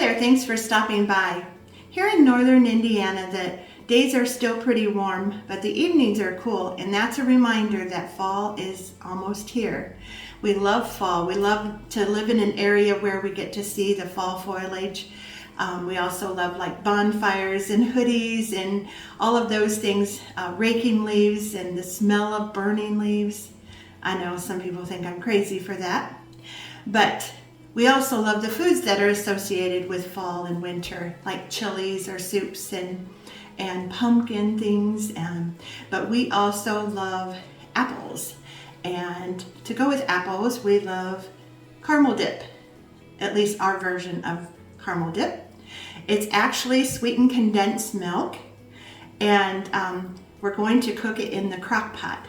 there, thanks for stopping by. Here in northern Indiana, the days are still pretty warm, but the evenings are cool, and that's a reminder that fall is almost here. We love fall. We love to live in an area where we get to see the fall foliage. We also love like bonfires and hoodies and all of those things, raking leaves and the smell of burning leaves. I know some people think I'm crazy for that, but we also love the foods that are associated with fall and winter, like chilies or soups and pumpkin things. But we also love apples. And to go with apples, we love caramel dip, at least our version of caramel dip. It's actually sweetened condensed milk, and we're going to cook it in the Crockpot.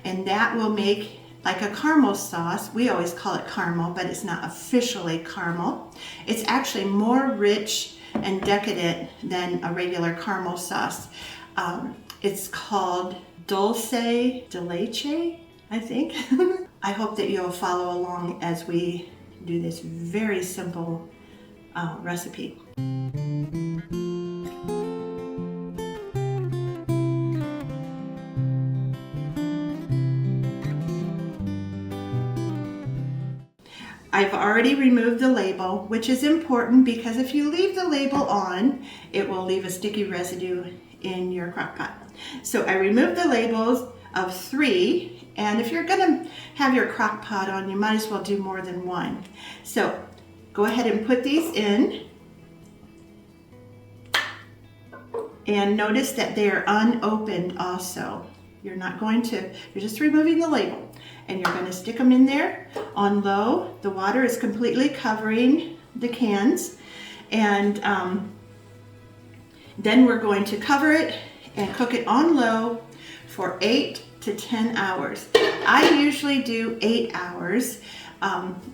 And that will make like a caramel sauce. We always call it caramel, but it's not officially caramel. It's actually more rich and decadent than a regular caramel sauce. It's called Dulce de Leche, I think. I hope that you'll follow along as we do this very simple recipe. I've already removed the label, which is important because if you leave the label on, it will leave a sticky residue in your Crockpot. So I removed the labels of 3, and if you're gonna have your Crockpot on, you might as well do more than one. So go ahead and put these in, and notice that they are unopened also. You're just removing the label, and you're gonna stick them in there on low. The water is completely covering the cans, and then we're going to cover it and cook it on low for 8 to 10 hours. I usually do 8 hours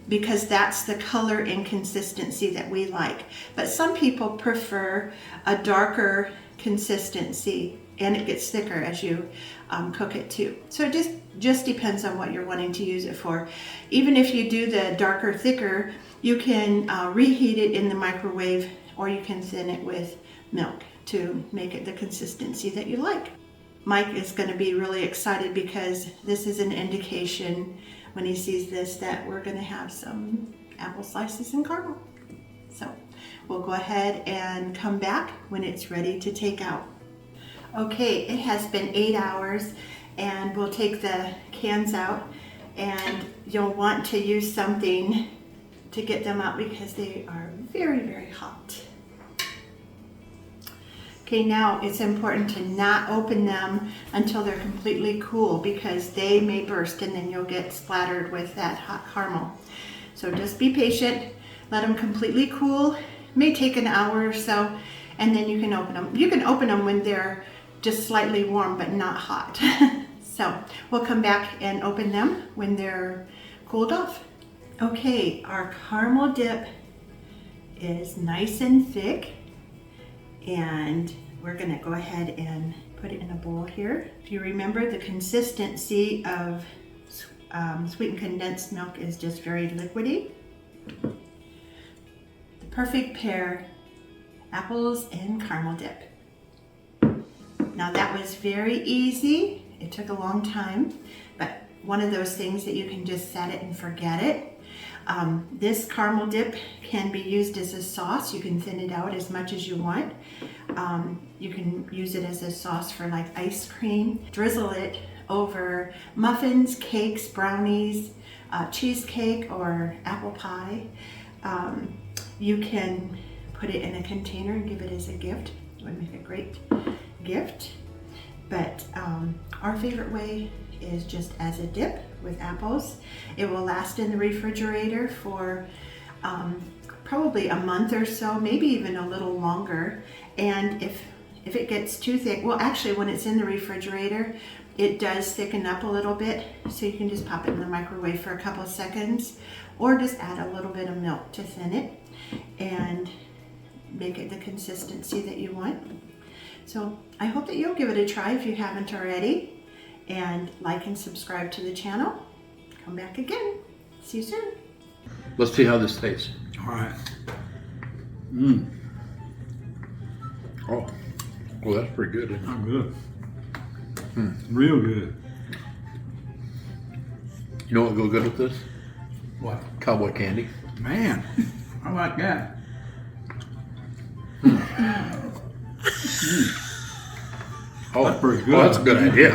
because that's the color and consistency that we like. But some people prefer a darker consistency, and it gets thicker as you cook it too. So it just depends on what you're wanting to use it for. Even if you do the darker, thicker, you can reheat it in the microwave, or you can thin it with milk to make it the consistency that you like. Mike is going to be really excited because this is an indication when he sees this that we're going to have some apple slices and caramel. So we'll go ahead and come back when it's ready to take out. Okay, it has been 8 hours, and we'll take the cans out, and you'll want to use something to get them out because they are very, very hot. Okay, now it's important to not open them until they're completely cool because they may burst and then you'll get splattered with that hot caramel. So just be patient, let them completely cool. It may take an hour or so, and then you can open them. You can open them when they're just slightly warm but not hot. So we'll come back and open them when they're cooled off. Okay, our caramel dip is nice and thick, and we're gonna go ahead and put it in a bowl here. If you remember, the consistency of sweetened condensed milk is just very liquidy. The perfect pair, apples and caramel dip. Now that was very easy. It took a long time, but one of those things that you can just set it and forget it. This caramel dip can be used as a sauce. You can thin it out as much as you want. You can use it as a sauce for like ice cream. Drizzle it over muffins, cakes, brownies, cheesecake, or apple pie. You can put it in a container and give it as a gift. It would make a great gift. But our favorite way is just as a dip with apples. It will last in the refrigerator for probably a month or so, maybe even a little longer. And if it gets too thick, well, actually when it's in the refrigerator, it does thicken up a little bit, so you can just pop it in the microwave for a couple of seconds, or just add a little bit of milk to thin it and make it the consistency that you want. So I hope that you'll give it a try if you haven't already, and like and subscribe to the channel. Come back again. See you soon. Let's see how this tastes. All right. Mm. Oh, well, that's pretty good, isn't it? I'm good. Real good. You know what would go good with this? What? Cowboy candy. Man, I like that. Oh, That's pretty good. well, that's a good idea.